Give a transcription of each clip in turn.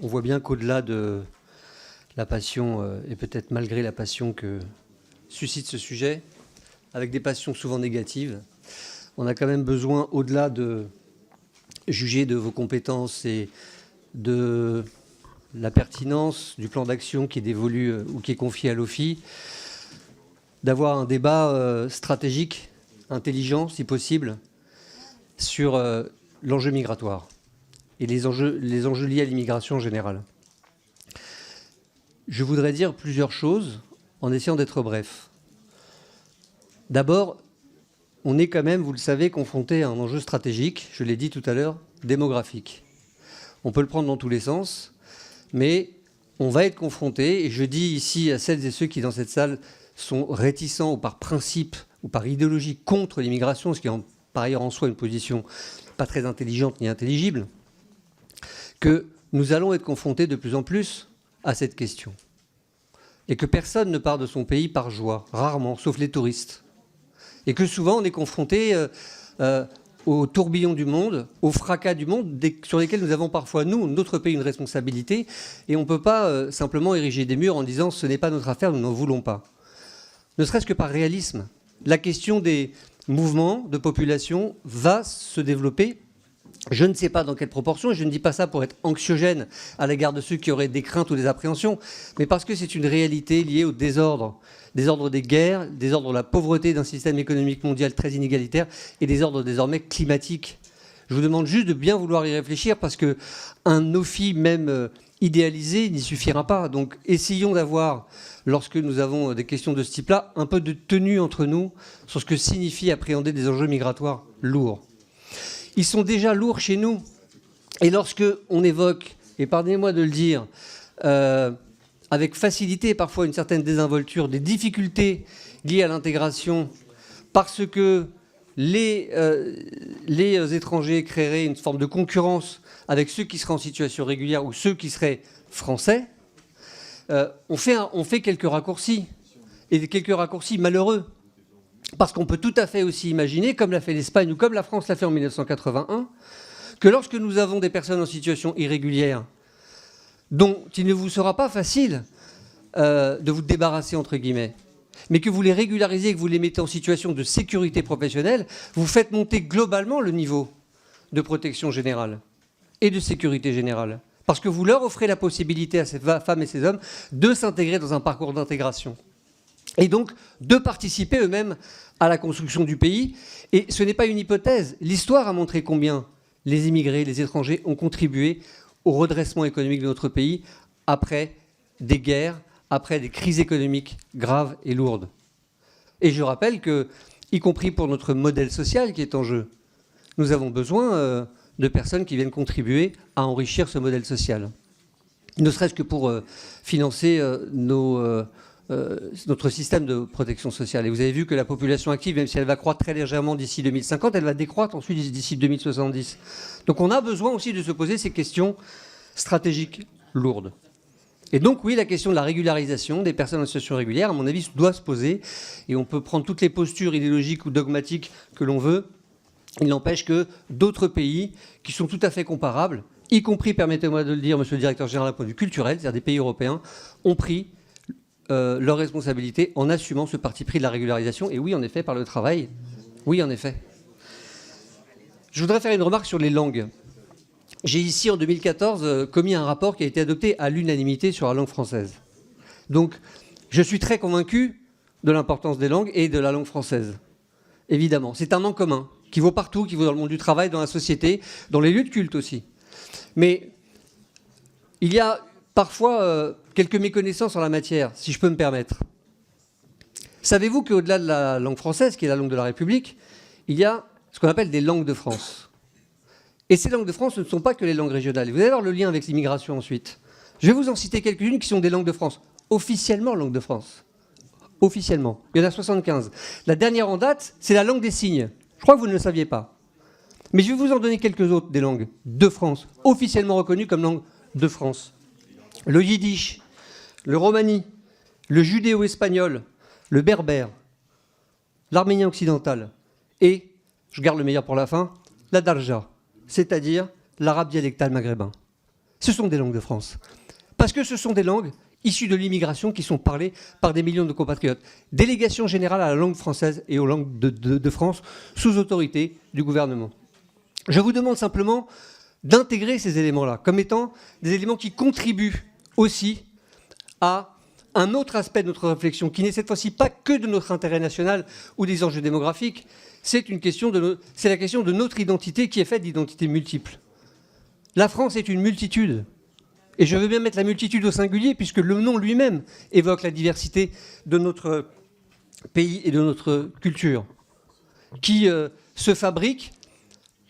on voit bien qu'au-delà de la passion, et peut-être malgré la passion que suscite ce sujet, avec des passions souvent négatives, on a quand même besoin, au-delà de juger de vos compétences et de la pertinence du plan d'action qui est dévolu ou qui est confié à l'OFII, d'avoir un débat stratégique, intelligent, si possible, sur l'enjeu migratoire et les enjeux liés à l'immigration en général. Je voudrais dire plusieurs choses en essayant d'être bref. D'abord, on est quand même, vous le savez, confronté à un enjeu stratégique, je l'ai dit tout à l'heure, démographique. On peut le prendre dans tous les sens, mais on va être confronté, et je dis ici à celles et ceux qui, dans cette salle, sont réticents ou par principe ou par idéologie contre l'immigration, ce qui est par ailleurs en soi une position pas très intelligente ni intelligible, que nous allons être confrontés de plus en plus à cette question. Et que personne ne part de son pays par joie, rarement, sauf les touristes. Et que souvent on est confronté au tourbillon du monde, au fracas du monde, sur lesquels nous avons parfois, nous, notre pays, une responsabilité, et on ne peut pas simplement ériger des murs en disant « ce n'est pas notre affaire, nous n'en voulons pas ». Ne serait-ce que par réalisme. La question des mouvements de population va se développer. Je ne sais pas dans quelle proportion, et je ne dis pas ça pour être anxiogène à l'égard de ceux qui auraient des craintes ou des appréhensions, mais parce que c'est une réalité liée au désordre des guerres, désordre de la pauvreté d'un système économique mondial très inégalitaire et désordre désormais climatique. Je vous demande juste de bien vouloir y réfléchir parce qu'un OFII même idéalisé n'y suffira pas. Donc essayons d'avoir, lorsque nous avons des questions de ce type-là, un peu de tenue entre nous sur ce que signifie appréhender des enjeux migratoires lourds. Ils sont déjà lourds chez nous. Et lorsque on évoque, et pardonnez-moi de le dire, avec facilité, parfois une certaine désinvolture, des difficultés liées à l'intégration, parce que les étrangers créeraient une forme de concurrence avec ceux qui seraient en situation régulière ou ceux qui seraient français, on fait quelques raccourcis, et quelques raccourcis malheureux. Parce qu'on peut tout à fait aussi imaginer, comme l'a fait l'Espagne ou comme la France l'a fait en 1981, que lorsque nous avons des personnes en situation irrégulière, dont il ne vous sera pas facile de vous débarrasser, entre guillemets, mais que vous les régularisez, que vous les mettez en situation de sécurité professionnelle, vous faites monter globalement le niveau de protection générale et de sécurité générale. Parce que vous leur offrez la possibilité à ces femmes et ces hommes de s'intégrer dans un parcours d'intégration. Et donc de participer eux-mêmes à la construction du pays. Et ce n'est pas une hypothèse. L'histoire a montré combien les immigrés, les étrangers ont contribué au redressement économique de notre pays après des guerres, après des crises économiques graves et lourdes. Et je rappelle que, y compris pour notre modèle social qui est en jeu, nous avons besoin de personnes qui viennent contribuer à enrichir ce modèle social. Ne serait-ce que pour financer notre système de protection sociale. Et vous avez vu que la population active, même si elle va croître très légèrement d'ici 2050, elle va décroître ensuite d'ici 2070. Donc on a besoin aussi de se poser ces questions stratégiques lourdes. Et donc oui, la question de la régularisation des personnes en situation régulière, à mon avis, doit se poser. Et on peut prendre toutes les postures idéologiques ou dogmatiques que l'on veut. Il n'empêche que d'autres pays qui sont tout à fait comparables, y compris, permettez-moi de le dire, monsieur le directeur général, d'un point de vue culturel, c'est-à-dire des pays européens, ont pris leurs responsabilités en assumant ce parti pris de la régularisation. Et oui, en effet, par le travail. Oui, en effet. Je voudrais faire une remarque sur les langues. J'ai ici, en 2014, commis un rapport qui a été adopté à l'unanimité sur la langue française. Donc, je suis très convaincu de l'importance des langues et de la langue française. Évidemment. C'est un nom commun qui vaut partout, qui vaut dans le monde du travail, dans la société, dans les lieux de culte aussi. Mais il y a parfois quelques méconnaissances en la matière, si je peux me permettre. Savez-vous qu'au-delà de la langue française, qui est la langue de la République, il y a ce qu'on appelle des langues de France. Et ces langues de France ne sont pas que les langues régionales. Vous allez voir le lien avec l'immigration ensuite. Je vais vous en citer quelques-unes qui sont des langues de France. Officiellement langue de France. Officiellement. Il y en a 75. La dernière en date, c'est la langue des signes. Je crois que vous ne le saviez pas. Mais je vais vous en donner quelques autres des langues de France, officiellement reconnues comme langue de France. Le yiddish, le romani, le judéo-espagnol, le berbère, l'arménien occidental et, je garde le meilleur pour la fin, la darja, c'est-à-dire l'arabe dialectal maghrébin. ce sont des langues de France. Parce que ce sont des langues issues de l'immigration qui sont parlées par des millions de compatriotes. Délégation générale à la langue française et aux langues de France sous autorité du gouvernement. Je vous demande simplement d'intégrer ces éléments-là comme étant des éléments qui contribuent aussi à un autre aspect de notre réflexion, qui n'est cette fois-ci pas que de notre intérêt national ou des enjeux démographiques, c'est la question de notre identité qui est faite d'identités multiples. La France est une multitude. Et je veux bien mettre la multitude au singulier, puisque le nom lui-même évoque la diversité de notre pays et de notre culture, qui se fabrique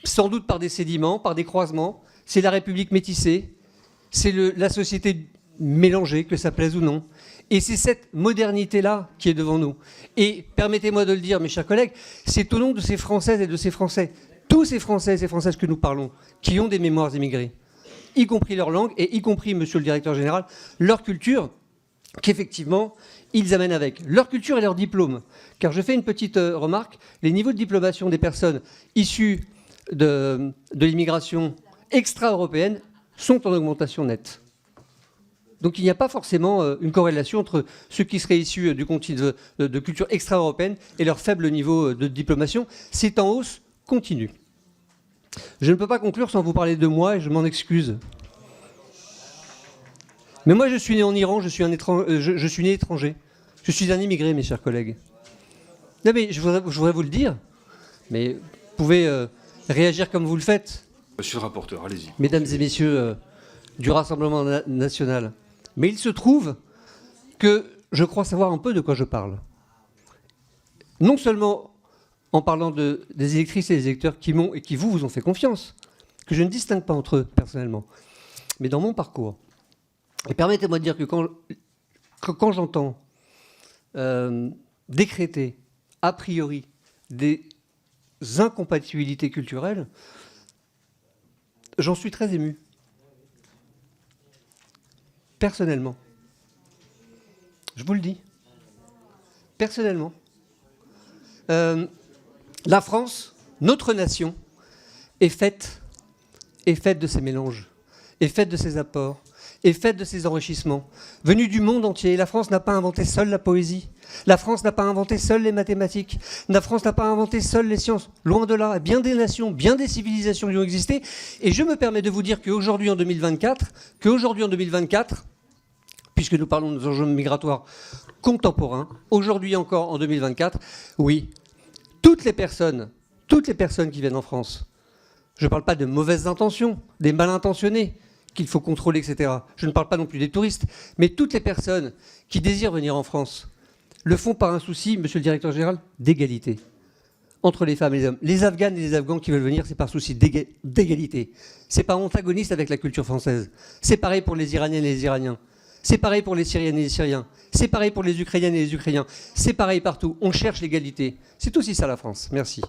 sans doute par des sédiments, par des croisements. C'est la République métissée, c'est la société mélangée, que ça plaise ou non. Et c'est cette modernité-là qui est devant nous. Et permettez-moi de le dire, mes chers collègues, c'est au nom de ces Françaises et de ces Français, tous ces Français et ces Françaises que nous parlons, qui ont des mémoires immigrées, y compris leur langue et y compris, monsieur le directeur général, leur culture, qu'effectivement, ils amènent avec. Leur culture et leur diplôme. Car je fais une petite remarque, les niveaux de diplomation des personnes issues de l'immigration extra-européenne sont en augmentation nette. Donc il n'y a pas forcément une corrélation entre ceux qui seraient issus du de culture extra-européenne et leur faible niveau de diplomation. C'est en hausse continue. Je ne peux pas conclure sans vous parler de moi et je m'en excuse. Mais moi je suis né en Iran, je suis né étranger. Je suis un immigré, mes chers collègues. Non mais je voudrais vous le dire, mais vous pouvez réagir comme vous le faites. Monsieur le rapporteur, allez-y. Mesdames et messieurs du Rassemblement national. Mais il se trouve que je crois savoir un peu de quoi je parle. Non seulement en parlant des électrices et des électeurs qui m'ont et qui vous ont fait confiance, que je ne distingue pas entre eux personnellement, mais dans mon parcours. Et permettez-moi de dire que quand j'entends décréter a priori des incompatibilités culturelles, j'en suis très ému. Personnellement. Je vous le dis. Personnellement. La France, notre nation, est faite de ces mélanges, est faite de ces apports, est faite de ces enrichissements, venus du monde entier. La France n'a pas inventé seule la poésie. La France n'a pas inventé seule les mathématiques. La France n'a pas inventé seule les sciences. Loin de là, bien des nations, bien des civilisations y ont existé. Et je me permets de vous dire qu'aujourd'hui en 2024, puisque nous parlons des enjeux migratoires contemporains, aujourd'hui encore en 2024, oui, toutes les personnes qui viennent en France, je ne parle pas de mauvaises intentions, des mal intentionnés qu'il faut contrôler, etc. Je ne parle pas non plus des touristes, mais toutes les personnes qui désirent venir en France le font par un souci, monsieur le directeur général, d'égalité entre les femmes et les hommes. Les Afghanes et les Afghans qui veulent venir, c'est par souci d'égalité. C'est pas antagoniste avec la culture française. C'est pareil pour les Iraniennes et les Iraniens. C'est pareil pour les Syriennes et les Syriens. C'est pareil pour les Ukrainiennes et les Ukrainiens. C'est pareil partout. On cherche l'égalité. C'est aussi ça la France. Merci.